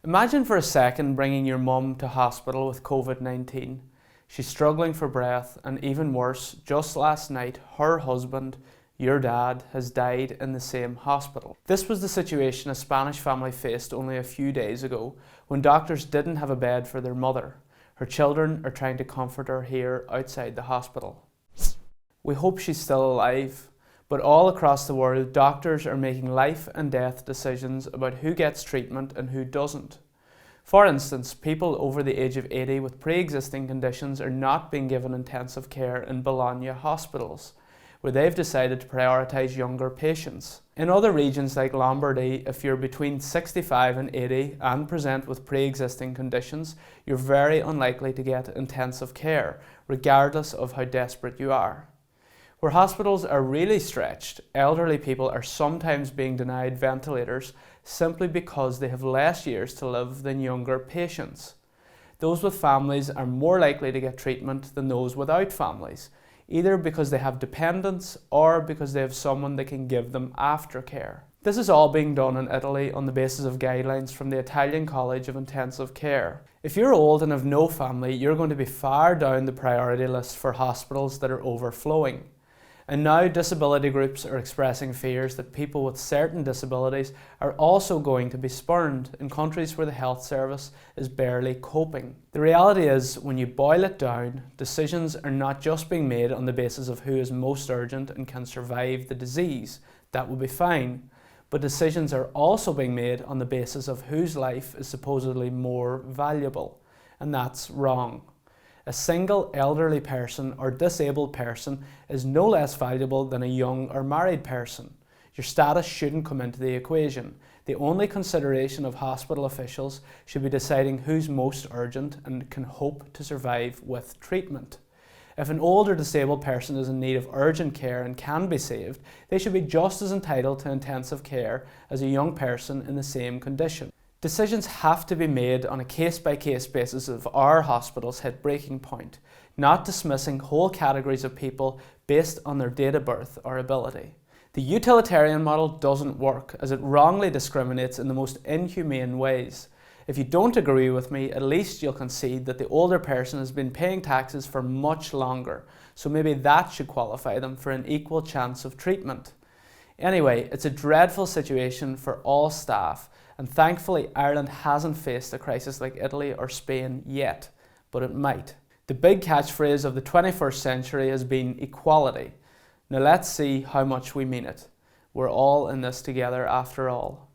Imagine for a second bringing your mum to hospital with COVID-19. She's struggling for breath, and even worse, just last night, her husband, your dad, has died in the same hospital. This was the situation a Spanish family faced only a few days ago when doctors didn't have a bed for their mother. Her children are trying to comfort her here outside the hospital. We hope she's still alive, but all across the world, doctors are making life and death decisions about who gets treatment and who doesn't. For instance, people over the age of 80 with pre-existing conditions are not being given intensive care in Bologna hospitals, where they've decided to prioritise younger patients. In other regions like Lombardy, if you're between 65 and 80 and present with pre-existing conditions, you're very unlikely to get intensive care, regardless of how desperate you are. Where hospitals are really stretched, elderly people are sometimes being denied ventilators simply because they have less years to live than younger patients. Those with families are more likely to get treatment than those without families, either because they have dependents or because they have someone that can give them aftercare. This is all being done in Italy on the basis of guidelines from the Italian College of Intensive Care. If you're old and have no family, you're going to be far down the priority list for hospitals that are overflowing. And now disability groups are expressing fears that people with certain disabilities are also going to be spurned in countries where the health service is barely coping. The reality is, when you boil it down, decisions are not just being made on the basis of who is most urgent and can survive the disease. That would be fine. But decisions are also being made on the basis of whose life is supposedly more valuable. And that's wrong. A single elderly person or disabled person is no less valuable than a young or married person. Your status shouldn't come into the equation. The only consideration of hospital officials should be deciding who's most urgent and can hope to survive with treatment. If an older disabled person is in need of urgent care and can be saved, they should be just as entitled to intensive care as a young person in the same condition. Decisions have to be made on a case-by-case basis if our hospitals hit breaking point, not dismissing whole categories of people based on their date of birth or ability. The utilitarian model doesn't work, as it wrongly discriminates in the most inhumane ways. If you don't agree with me, at least you'll concede that the older person has been paying taxes for much longer, so maybe that should qualify them for an equal chance of treatment. Anyway, it's a dreadful situation for all staff, and thankfully Ireland hasn't faced a crisis like Italy or Spain yet, but it might. The big catchphrase of the 21st century has been equality. Now let's see how much we mean it. We're all in this together after all.